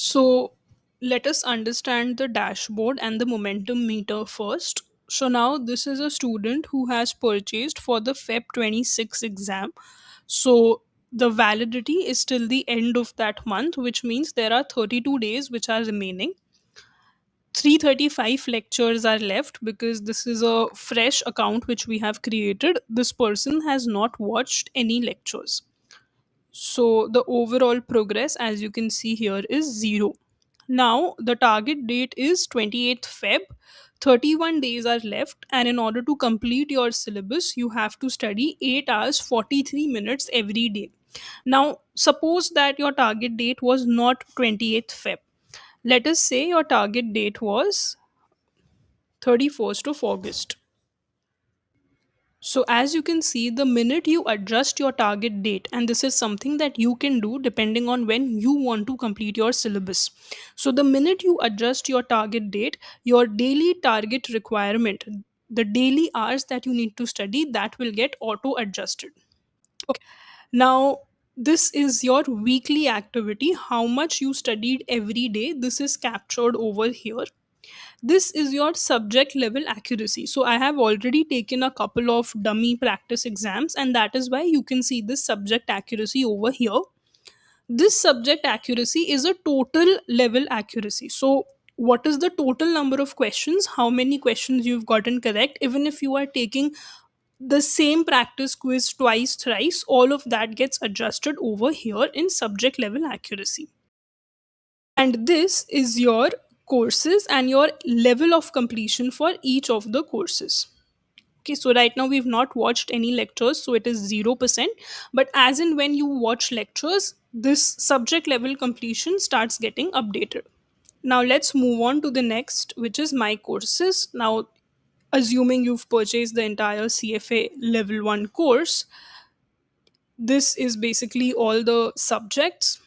So let us understand the dashboard and the momentum meter first. So now this is a student who has purchased for the Feb 26 exam. So the validity is till the end of that month, which means there are 32 days which are remaining. 335 lectures are left because this is a fresh account which we have created. This person has not watched any lectures. So the overall progress, as you can see here, is 0. Now the target date is 28th Feb. 31 days are left, and in order to complete your syllabus, you have to study 8 hours 43 minutes every day. Now, suppose that your target date was not 28th Feb. Let us say your target date was 31st of August. So, as you can see, the minute you adjust your target date, and this is something that you can do depending on when you want to complete your syllabus. So, the minute you adjust your target date, your daily target requirement, the daily hours that you need to study, that will get auto adjusted. Okay. Now, this is your weekly activity, how much you studied every day. This is captured over here. This is your subject level accuracy. So I have already taken a couple of dummy practice exams, and that is why you can see this subject accuracy over here. This subject accuracy is a total level accuracy. So what is the total number of questions, how many questions you've gotten correct, even if you are taking the same practice quiz twice, thrice, all of that gets adjusted over here in subject level accuracy. And this is your courses and your level of completion for each of the courses. Okay, so right now we've not watched any lectures, so it is 0%. But as in when you watch lectures, this subject level completion starts getting updated. Now let's move on to the next, which is my courses. Now, assuming you've purchased the entire CFA Level 1 course, this is basically all the subjects.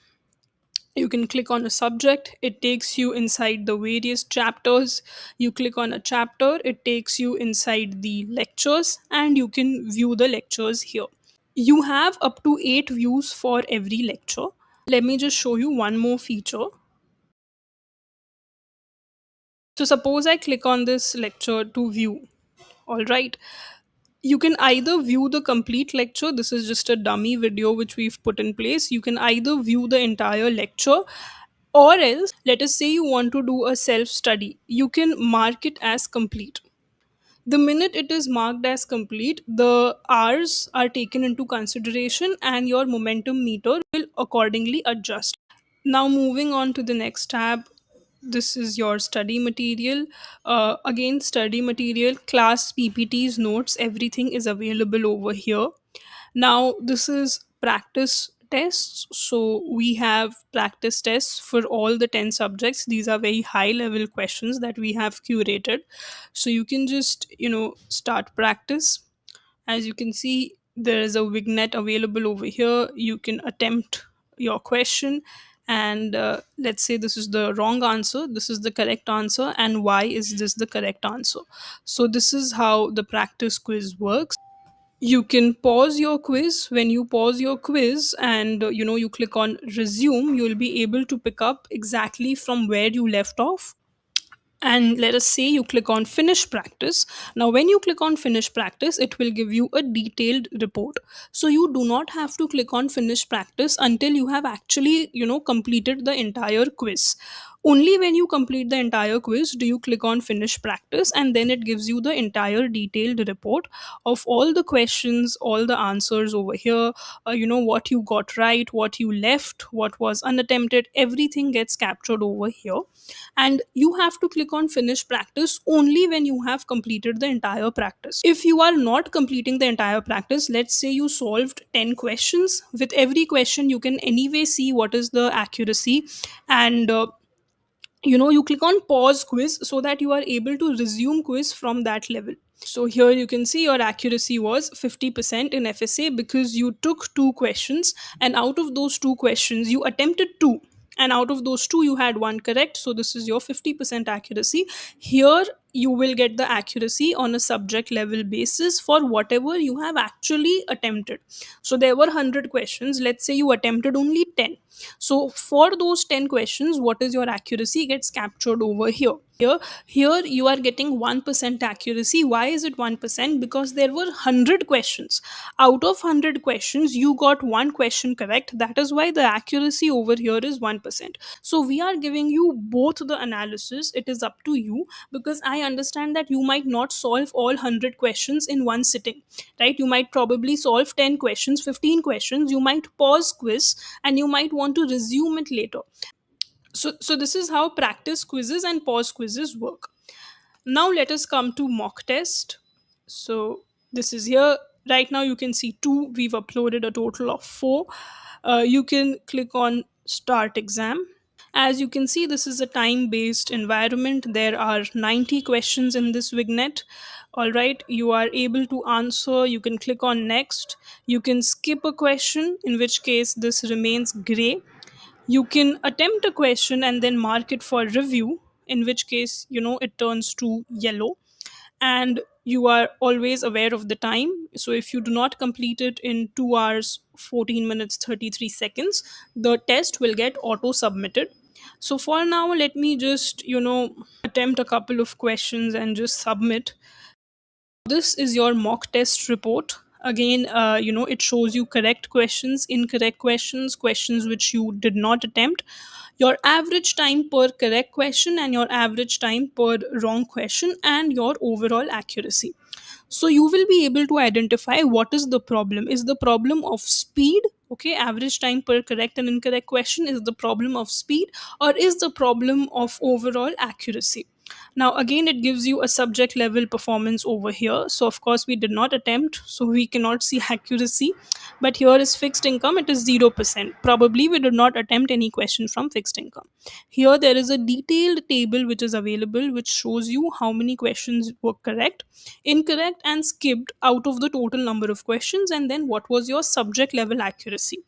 You can click on a subject, it takes you inside the various chapters. You click on a chapter, it takes you inside the lectures, and you can view the lectures here. You have up to 8 views for every lecture. Let me just show you one more feature. So suppose I click on this lecture to view. All right, you can either view the complete lecture. This is just a dummy video which we've put in place. You can either view the entire lecture, or else, let us say you want to do a self study, you can mark it as complete. The minute it is marked as complete, the hours are taken into consideration and your momentum meter will accordingly adjust. Now, moving on to the next tab, this is your study material. Again, study material, class PPTs, notes, everything is available over here. Now, this is practice tests. So, we have practice tests for all the 10 subjects. These are very high level questions that we have curated. So, you can just, start practice. As you can see, there is a vignette available over here. You can attempt your question, and let's say this is the wrong answer, this is the correct answer, and why is this the correct answer. So, this is how the practice quiz works. You can pause your quiz. When you pause your quiz and you click on resume, you'll be able to pick up exactly from where you left off. And let us say you click on finish practice. Now when you click on finish practice, it will give you a detailed report. So you do not have to click on finish practice until you have actually completed the entire quiz. Only when you complete the entire quiz do you click on finish practice, and then it gives you the entire detailed report of all the questions, all the answers over here. What you got right, what you left, what was unattempted, everything gets captured over here. And you have to click on finish practice only when you have completed the entire practice. If you are not completing the entire practice, let's say you solved 10 questions, with every question you can anyway see what is the accuracy. And you click on pause quiz so that you are able to resume quiz from that level. So here you can see your accuracy was 50% in FSA because you took two questions, and out of those two questions you attempted two, and out of those two you had one correct. So this is your 50% accuracy. Here you will get the accuracy on a subject level basis for whatever you have actually attempted. So there were 100 questions, let's say you attempted only 10. So for those 10 questions, what is your accuracy gets captured over here. Here you are getting 1% accuracy. Why is it 1%? Because there were 100 questions. Out of 100 questions, you got one question correct. That is why the accuracy over here is 1%. So we are giving you both the analysis. It is up to you, because I understand that you might not solve all 100 questions in one sitting, right? You might probably solve 10 questions, 15 questions. You might pause quiz and you might want to resume it later. So this is how practice quizzes and pause quizzes work. Now let us come to mock test. So this is here. Right now you can see two. We've uploaded a total of four. You can click on start exam. As you can see, this is a time based environment. There are 90 questions in this vignette. All right, you are able to answer. You can click on next. You can skip a question, in which case this remains gray. You can attempt a question and then mark it for review, in which case, it turns to yellow. And you are always aware of the time. So if you do not complete it in 2 hours 14 minutes 33 seconds, the test will get auto submitted. So for now, let me just attempt a couple of questions and just submit. This is your mock test report. Again, it shows you correct questions, incorrect questions, questions which you did not attempt, your average time per correct question, and your average time per wrong question, and your overall accuracy. So you will be able to identify what is the problem. Is the problem of speed? Okay, average time per correct and incorrect question is the problem of speed, or is the problem of overall accuracy? Now again, it gives you a subject level performance over here. So of course we did not attempt, so we cannot see accuracy. But here is fixed income, it is 0%. Probably we did not attempt any question from fixed income. Here there is a detailed table which is available, which shows you how many questions were correct, incorrect, and skipped out of the total number of questions, and then what was your subject level accuracy.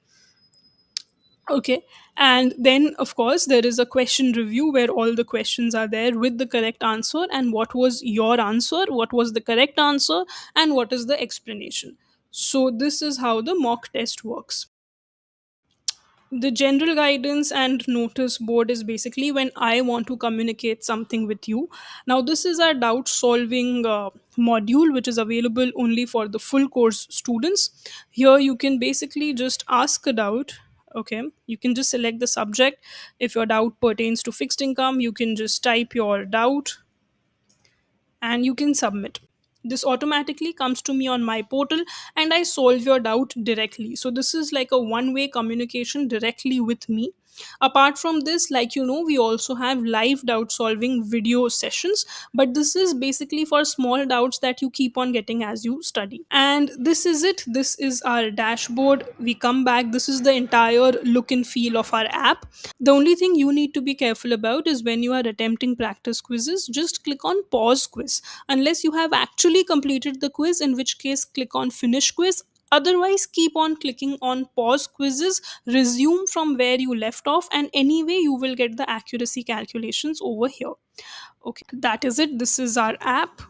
Okay, and then of course there is a question review where all the questions are there with the correct answer, and what was your answer, what was the correct answer, and what is the explanation. So this is how the mock test works. The general guidance and notice board is basically when I want to communicate something with you. Now this is our doubt solving module, which is available only for the full course students. Here you can basically just ask a doubt. Okay, you can just select the subject. If your doubt pertains to fixed income, you can just type your doubt and you can submit. This automatically comes to me on my portal, and I solve your doubt directly. So this is like a one way communication directly with me. Apart from this, like we also have live doubt solving video sessions, but this is basically for small doubts that you keep on getting as you study. And this is it. This is our dashboard. We come back. This is the entire look and feel of our app. The only thing you need to be careful about is when you are attempting practice quizzes, just click on pause quiz. Unless you have actually completed the quiz, in which case click on finish quiz. Otherwise, keep on clicking on pause quizzes, resume from where you left off, and anyway, you will get the accuracy calculations over here. Okay, that is it. This is our app.